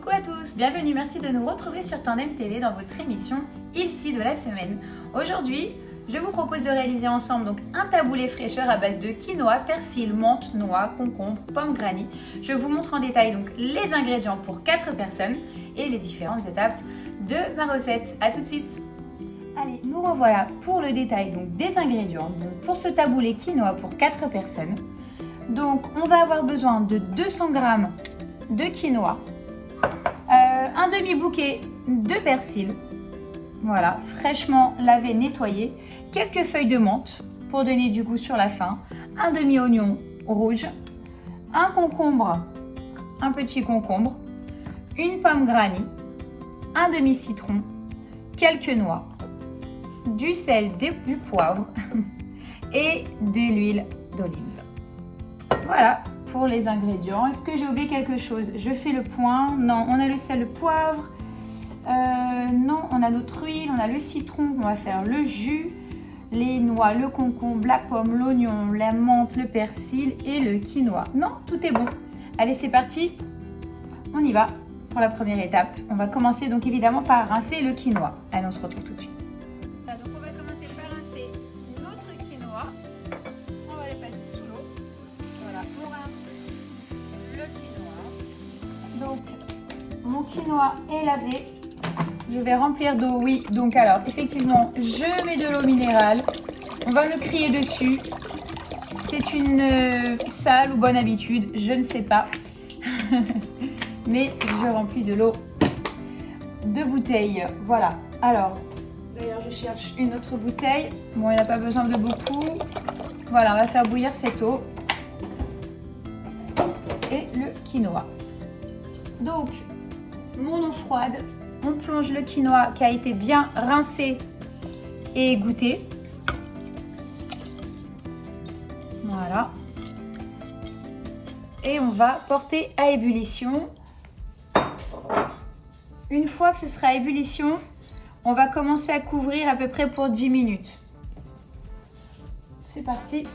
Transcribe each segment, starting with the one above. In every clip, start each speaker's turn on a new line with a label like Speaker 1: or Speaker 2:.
Speaker 1: Coucou à tous, bienvenue, merci de nous retrouver sur Tandem TV dans votre émission Il-ci de la semaine. Aujourd'hui, je vous propose de réaliser ensemble donc un taboulé fraîcheur à base de quinoa, persil, menthe, noix, concombre, pommes granny. Je vous montre en détail donc les ingrédients pour 4 personnes et les différentes étapes de ma recette. A tout de suite. Allez, nous revoilà pour le détail donc des ingrédients. Donc, pour ce taboulé quinoa pour 4 personnes, donc on va avoir besoin de 200 g de quinoa, un demi-bouquet de persil, voilà, fraîchement lavé, nettoyé, quelques feuilles de menthe pour donner du goût sur la fin, un demi-oignon rouge, un concombre, un petit concombre, une pomme granny, un demi-citron, quelques noix, du sel, du poivre et de l'huile d'olive. Voilà pour les ingrédients. Est-ce que j'ai oublié quelque chose? Je fais le point. Non, on a le sel, le poivre. Non, on a notre huile, on a le citron. On va faire le jus, les noix, le concombre, la pomme, l'oignon, la menthe, le persil et le quinoa. Non, tout est bon. Allez, c'est parti. On y va pour la première étape. On va commencer donc évidemment par rincer le quinoa. Allez, on se retrouve tout de suite. Donc on va commencer par rincer notre quinoa. On va les passer sous l'eau. Voilà, on rince le quinoa. Donc mon quinoa est lavé. Je vais remplir d'eau, oui. Donc alors effectivement, je mets de l'eau minérale. On va me crier dessus. C'est une sale ou bonne habitude, je ne sais pas. Mais je remplis de l'eau de bouteille. Voilà. Alors, d'ailleurs, je cherche une autre bouteille. Bon, il n'y a pas besoin de beaucoup. Voilà, on va faire bouillir cette eau. Et le quinoa. Donc, mon eau froide. On plonge le quinoa qui a été bien rincé et égoutter. Voilà. Et on va porter à ébullition. Une fois que ce sera à ébullition, on va commencer à couvrir à peu près pour 10 minutes. C'est parti.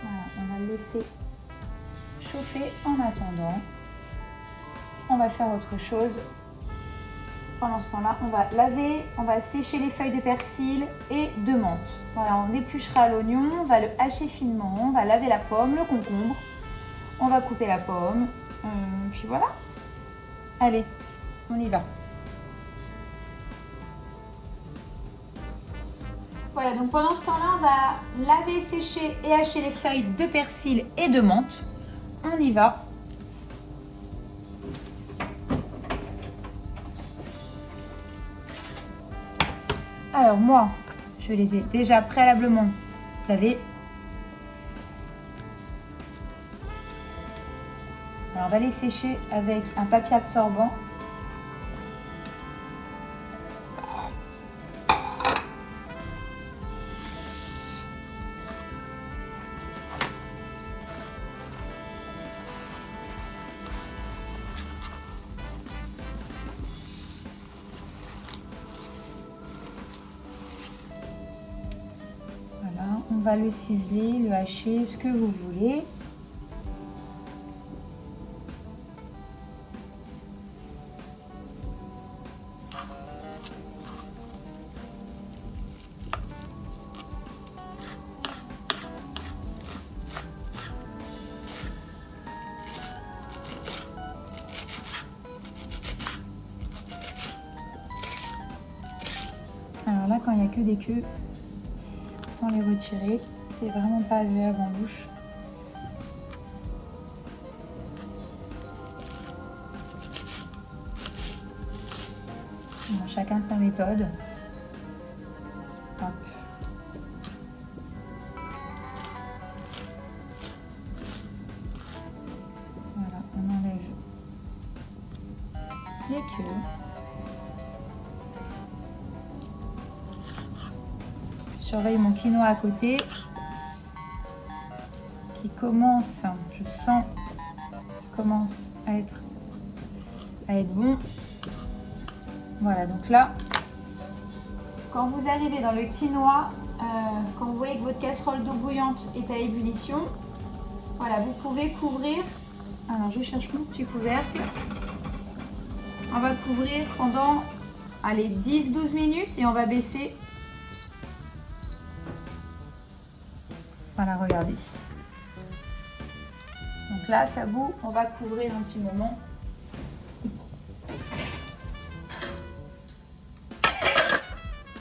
Speaker 1: Voilà, on va le laisser chauffer en attendant. On va faire autre chose. Pendant ce temps-là, on va laver, on va sécher les feuilles de persil et de menthe. Voilà, on épluchera l'oignon, on va le hacher finement, on va laver la pomme, le concombre. On va couper la pomme, puis voilà. Allez, on y va. Voilà, donc pendant ce temps-là, on va laver, sécher et hacher les feuilles de persil et de menthe. On y va. Alors moi, je les ai déjà préalablement lavés. Alors on va les sécher avec un papier absorbant. On va le ciseler, le hacher, ce que vous voulez. Alors là, quand il n'y a que des queues, les retirer, c'est vraiment pas agréable en bouche. Bon, chacun sa méthode. Hop. Voilà, on enlève les queues. Surveille mon quinoa à côté qui commence, je sens, commence à être bon. Voilà, donc là, quand vous arrivez dans le quinoa, quand vous voyez que votre casserole d'eau bouillante est à ébullition, voilà, vous pouvez couvrir. Alors, je cherche mon petit couvercle. On va couvrir pendant, allez, 10-12 minutes et on va baisser. Voilà, regardez. Donc là, ça bout, on va couvrir un petit moment.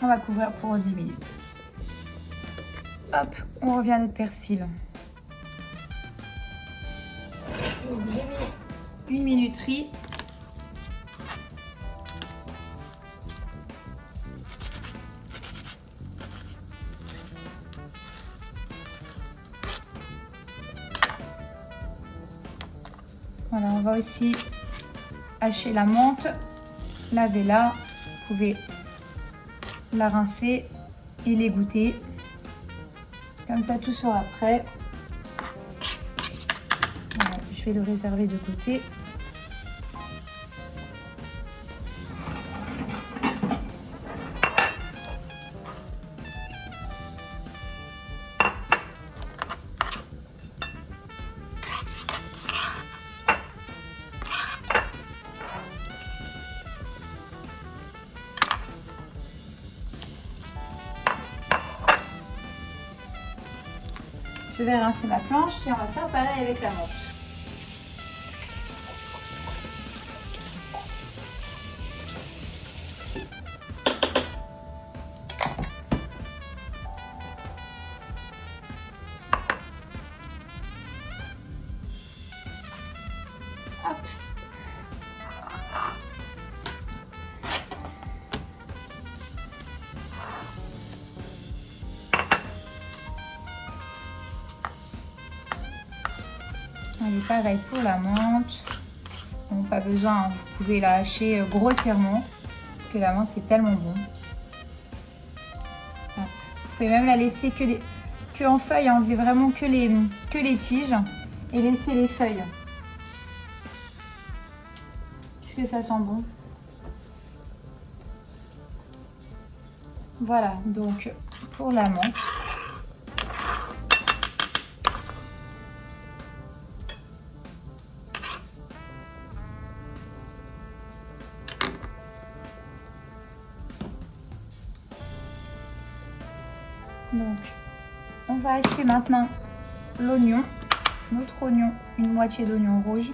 Speaker 1: On va couvrir pour 10 minutes. Hop, on revient à notre persil. Donc, j'ai mis une minuterie. Voilà, on va aussi hacher la menthe, lavez-la, vous pouvez la rincer et l'égoutter. Comme ça, tout sera prêt. Voilà, je vais le réserver de côté. Je vais rincer ma planche et on va faire pareil avec la menthe. Hop. Allez, pareil pour la menthe. Bon, pas besoin, hein, vous pouvez la hacher grossièrement parce que la menthe c'est tellement bon. Vous pouvez même la laisser que en feuilles, enlever vraiment que les tiges et laisser les feuilles. Qu'est-ce que ça sent bon. Voilà, donc pour la menthe. Donc, on va hacher maintenant l'oignon, notre oignon, une moitié d'oignon rouge.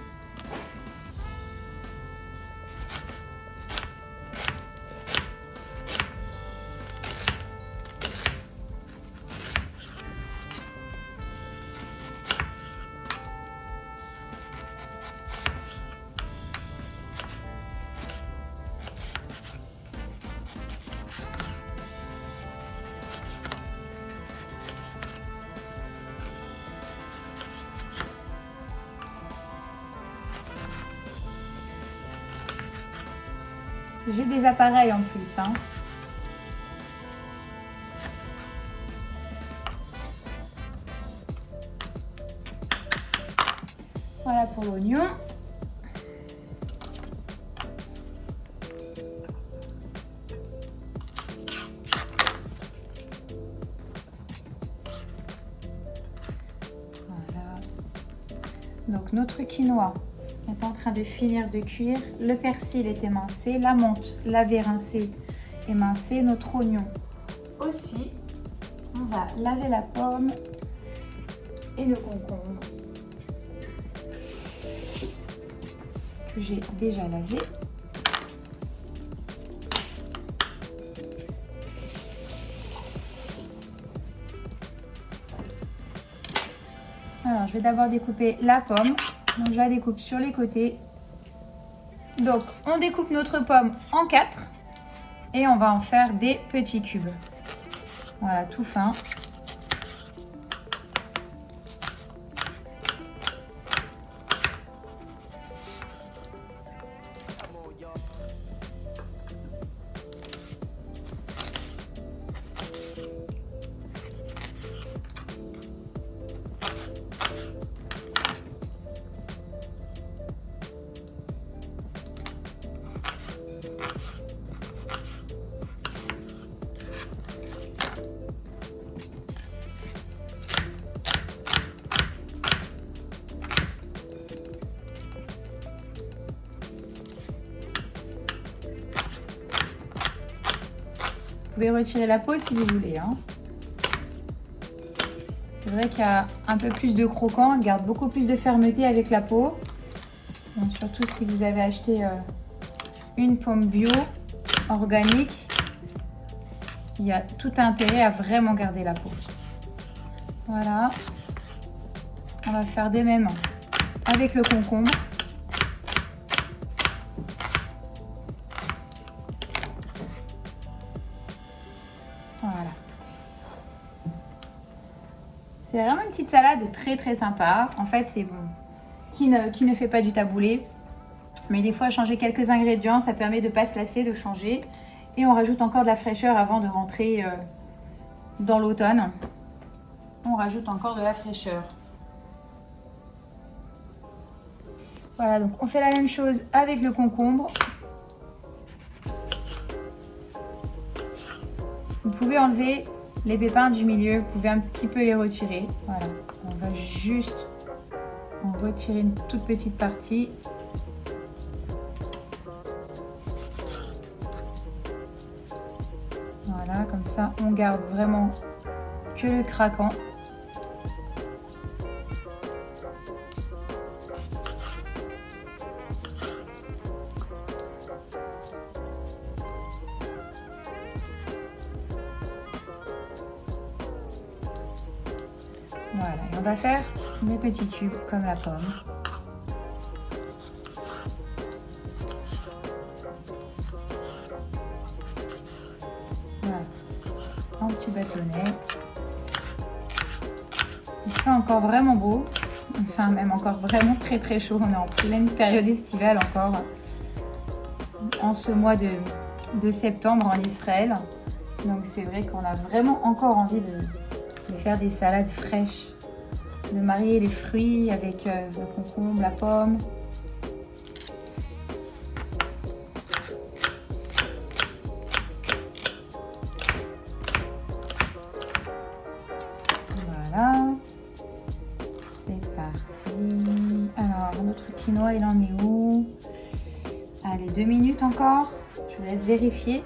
Speaker 1: J'ai des appareils en plus, hein. Voilà pour l'oignon. Voilà. Donc notre quinoa est en train de finir de cuire. Le persil est émincé, la menthe lavée, rincée, émincée, notre oignon aussi. On va laver la pomme et le concombre que j'ai déjà lavé. Alors je vais d'abord découper la pomme. Donc je la découpe sur les côtés. Donc on découpe notre pomme en 4 et on va en faire des petits cubes. Voilà, tout fin. pouvez retirer la peau si vous voulez, hein. C'est vrai qu'il y a un peu plus de croquant, il garde beaucoup plus de fermeté avec la peau. Donc, surtout si vous avez acheté une pomme bio, organique, il y a tout intérêt à vraiment garder la peau. Voilà. On va faire de même avec le concombre. Voilà. C'est vraiment une petite salade très sympa. En fait, c'est bon. Qui ne fait pas du taboulé. Mais des fois, changer quelques ingrédients, ça permet de ne pas se lasser, de changer. Et on rajoute encore de la fraîcheur avant de rentrer dans l'automne. On rajoute encore de la fraîcheur. Voilà, donc on fait la même chose avec le concombre. Vous pouvez enlever les pépins du milieu, vous pouvez un petit peu les retirer. Voilà, on va juste en retirer une toute petite partie. Voilà, comme ça on garde vraiment que le craquant. Voilà, et on va faire des petits cubes comme la pomme. Voilà, un petit bâtonnet. Il fait encore vraiment beau, enfin même encore vraiment très chaud. On est en pleine période estivale encore en ce mois de septembre en Israël. Donc c'est vrai qu'on a vraiment encore envie de faire des salades fraîches, de marier les fruits avec le concombre, la pomme. Voilà, c'est parti. Alors notre quinoa, il en est où? Allez, 2 minutes encore. Je vous laisse vérifier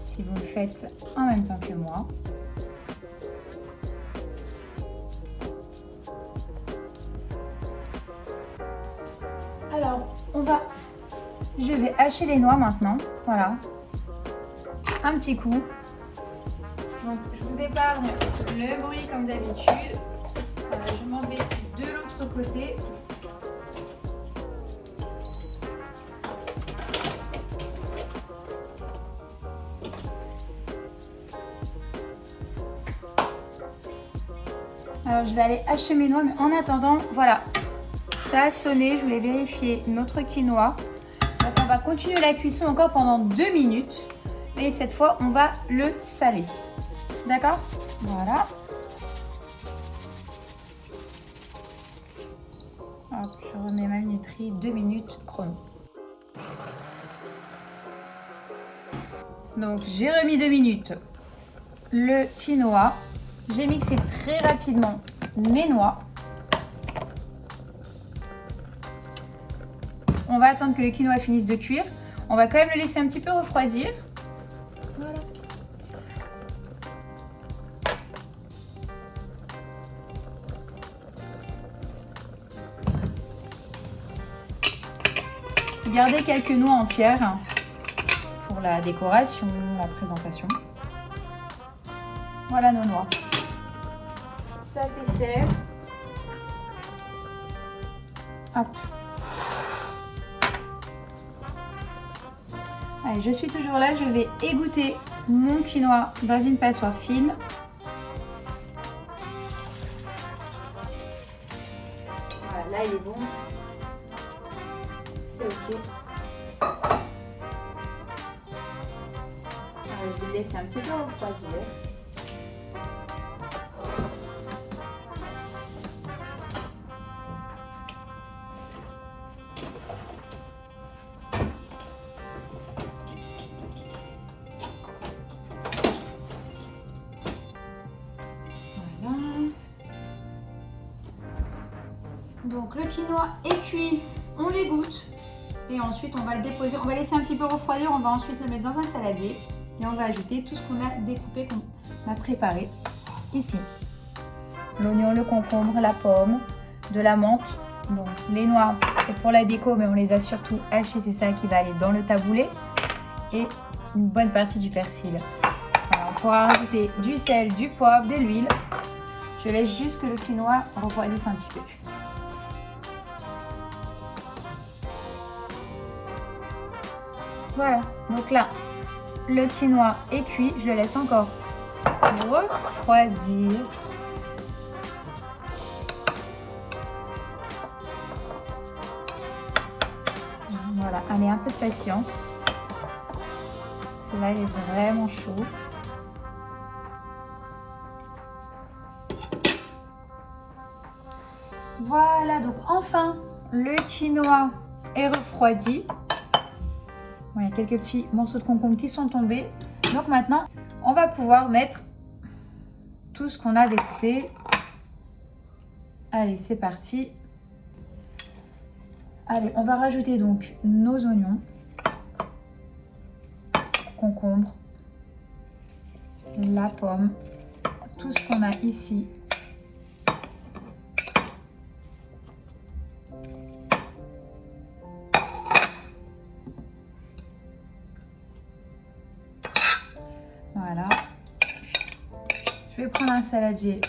Speaker 1: si vous le faites en même temps que moi. Alors, je vais hacher les noix maintenant, voilà, un petit coup. Donc, je vous épargne le bruit comme d'habitude. Voilà, je m'en vais de l'autre côté. Alors, je vais aller hacher mes noix, mais en attendant, voilà. Ça a sonné, je voulais vérifier notre quinoa. Donc on va continuer la cuisson encore pendant 2 minutes. Et cette fois, on va le saler. D'accord? Voilà. Hop, je remets ma minuterie, 2 minutes chrono. Donc j'ai remis 2 minutes le quinoa. J'ai mixé très rapidement mes noix. On va attendre que le quinoa finisse de cuire. On va quand même le laisser un petit peu refroidir. Voilà. Gardez quelques noix entières pour la décoration, la présentation. Voilà nos noix. Ça c'est fait. Hop. Allez, je suis toujours là, je vais égoutter mon quinoa dans une passoire fine. Voilà, là il est bon. C'est ok. Alors, je vais le laisser un petit peu refroidir. Donc le quinoa est cuit, on l'égoutte et ensuite on va le déposer, on va laisser un petit peu refroidir, on va ensuite le mettre dans un saladier Et on va ajouter tout ce qu'on a découpé, qu'on a préparé ici. L'oignon, le concombre, la pomme, de la menthe. Bon, les noix, c'est pour la déco, mais on les a surtout hachées. C'est ça qui va aller dans le taboulé. Et une bonne partie du persil. Alors, on pourra rajouter du sel, du poivre, de l'huile. Je laisse juste que le quinoa refroidisse un petit peu. Voilà, donc là, le quinoa est cuit. Je le laisse encore refroidir. Voilà, allez, un peu de patience. Celui-là, il est vraiment chaud. Voilà, donc enfin, le quinoa est refroidi. Bon, il y a quelques petits morceaux de concombre qui sont tombés. Donc maintenant, on va pouvoir mettre tout ce qu'on a découpé. Allez, c'est parti. Allez, on va rajouter donc nos oignons, concombre, la pomme, tout ce qu'on a ici. Voilà. Je vais prendre un saladier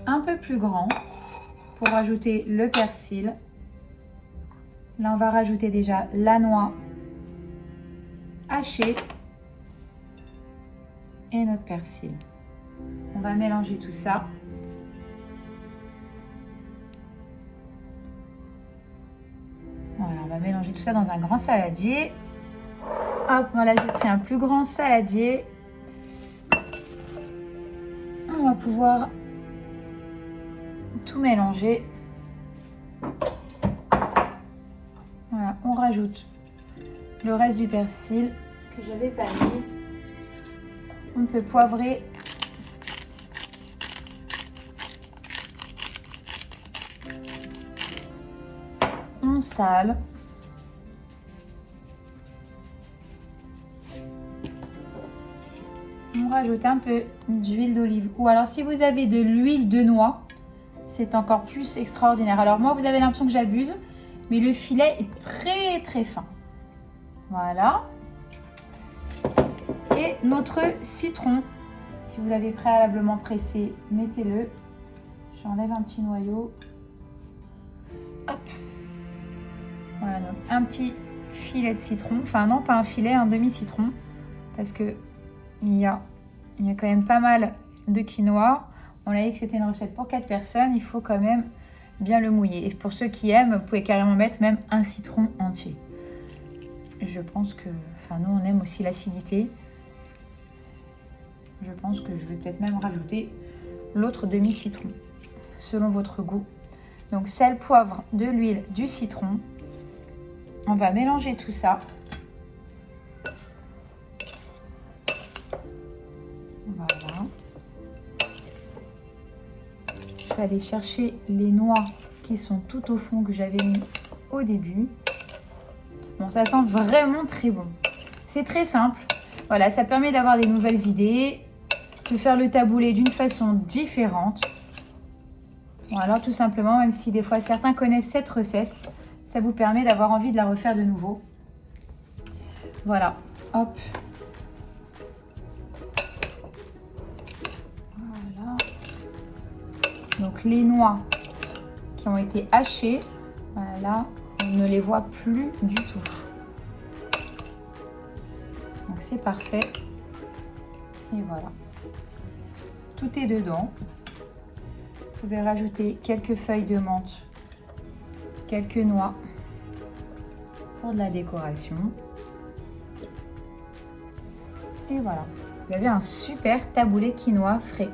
Speaker 1: un peu plus grand pour rajouter le persil. Là, on va rajouter déjà la noix hachée et notre persil. On va mélanger tout ça. Voilà, on va mélanger tout ça dans un grand saladier. Hop, voilà, j'ai pris un plus grand saladier. On va pouvoir tout mélanger. Voilà, on rajoute le reste du persil que j'avais pas mis. On peut poivrer. On sale. On rajoute un peu d'huile d'olive. Ou alors si vous avez de l'huile de noix, c'est encore plus extraordinaire. Alors moi, vous avez l'impression que j'abuse, mais le filet est très très fin. Voilà. Et notre citron, si vous l'avez préalablement pressé, mettez-le. J'enlève un petit noyau. Hop. Voilà, donc un petit filet de citron. Enfin non, pas un filet, un demi-citron. Parce que il y a quand même pas mal de quinoa. On a dit que c'était une recette pour 4 personnes. Il faut quand même bien le mouiller. Et pour ceux qui aiment, vous pouvez carrément mettre même un citron entier. Je pense que... Enfin, nous, on aime aussi l'acidité. Je pense que je vais peut-être même rajouter l'autre demi-citron, selon votre goût. Donc, sel, poivre, de l'huile, du citron. On va mélanger tout ça. Voilà. Je vais aller chercher les noix qui sont tout au fond que j'avais mis au début. Bon, ça sent vraiment très bon. C'est très simple. Voilà, ça permet d'avoir des nouvelles idées, de faire le taboulé d'une façon différente. Bon, alors tout simplement, même si des fois certains connaissent cette recette, ça vous permet d'avoir envie de la refaire de nouveau. Voilà, hop. Voilà. Donc les noix qui ont été hachées, voilà, on ne les voit plus du tout. Donc c'est parfait. Et voilà. Tout est dedans. Vous pouvez rajouter quelques feuilles de menthe, quelques noix pour de la décoration. Et voilà. Vous avez un super taboulé quinoa frais.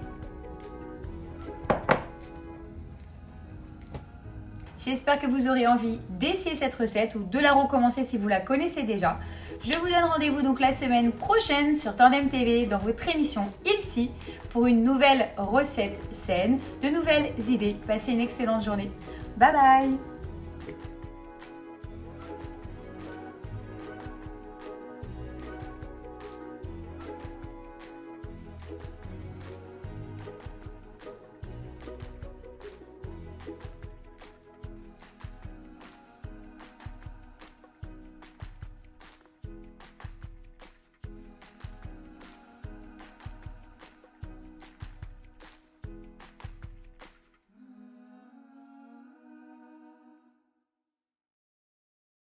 Speaker 1: J'espère que vous aurez envie d'essayer cette recette ou de la recommencer si vous la connaissez déjà. Je vous donne rendez-vous donc la semaine prochaine sur Tandem TV dans votre émission Ilsi pour une nouvelle recette saine, de nouvelles idées. Passez une excellente journée. Bye bye!